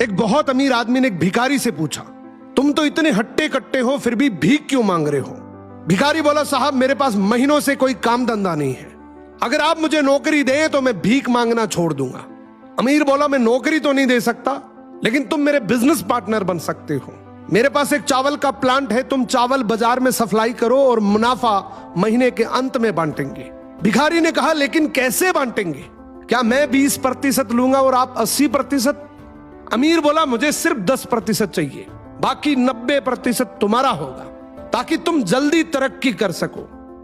एक बहुत अमीर आदमी ने एक भिखारी से पूछा, तुम तो इतने हट्टे कट्टे हो फिर भी भीख क्यों मांग रहे हो? भिखारी बोला, साहब मेरे पास महीनों से कोई काम धंधा नहीं है, अगर आप मुझे नौकरी दें तो मैं भीख मांगना छोड़ दूंगा। अमीर बोला, मैं नौकरी तो नहीं दे सकता, लेकिन तुम मेरे बिजनेस पार्टनर बन सकते हो। मेरे पास एक चावल का प्लांट है, तुम चावल बाजार में सप्लाई करो और मुनाफा महीने के अंत में बांटेंगे। भिखारी ने कहा, लेकिन कैसे बांटेंगे? क्या मैं 20% लूंगा और आप 80%? अमीर बोला, मुझे सिर्फ 10% चाहिए, बाकी 90% तुम्हारा होगा, ताकि तुम जल्दी तरक्की कर सको।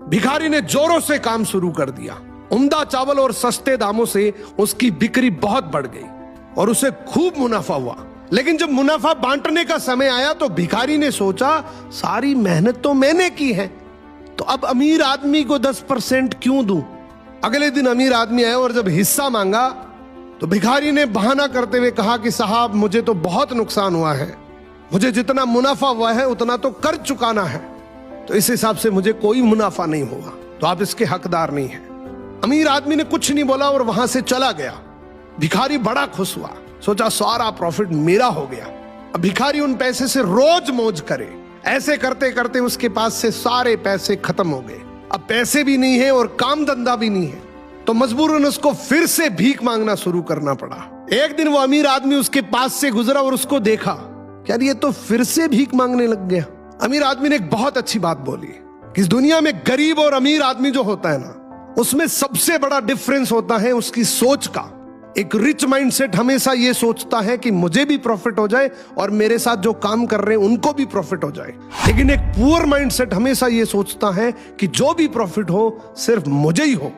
भिखारी ने जोरों से काम शुरू कर दिया। उम्दा चावल और सस्ते दामों से उसकी बिक्री बहुत बढ़ गई और उसे खूब मुनाफा हुआ। लेकिन जब मुनाफा बांटने का समय आया तो भिखारी ने सोचा, सारी मेहनत तो मैंने की है, तो अब अमीर आदमी को 10% क्यों दूं? अगले दिन अमीर आदमी आया और जब हिस्सा मांगा तो भिखारी ने बहाना करते हुए कहा कि साहब मुझे तो बहुत नुकसान हुआ है, मुझे जितना मुनाफा हुआ है उतना तो कर्ज चुकाना है, तो इस हिसाब से मुझे कोई मुनाफा नहीं हुआ, तो आप इसके हकदार नहीं हैं। अमीर आदमी ने कुछ नहीं बोला और वहां से चला गया। भिखारी बड़ा खुश हुआ, सोचा सारा प्रॉफिट मेरा हो गया। अब भिखारी उन पैसे से रोज मौज करे। ऐसे करते करते उसके पास से सारे पैसे खत्म हो गए। अब पैसे भी नहीं है और काम धंधा भी नहीं है, तो मजबूरन उसको फिर से भीख मांगना शुरू करना पड़ा। एक दिन वो अमीर आदमी उसके पास से गुजरा और उसको देखा, यार ये तो फिर से भीख मांगने लग गया। अमीर आदमी ने एक बहुत अच्छी बात बोली कि इस दुनिया में गरीब और अमीर आदमी जो होता है ना, उसमें सबसे बड़ा डिफरेंस होता है उसकी सोच का। एक रिच माइंडसेट हमेशा ये सोचता है कि मुझे भी प्रॉफिट हो जाए और मेरे साथ जो काम कर रहे हैं उनको भी प्रॉफिट हो जाए, लेकिन एक पुअर माइंडसेट हमेशा ये सोचता है कि जो भी प्रॉफिट हो सिर्फ मुझे ही हो।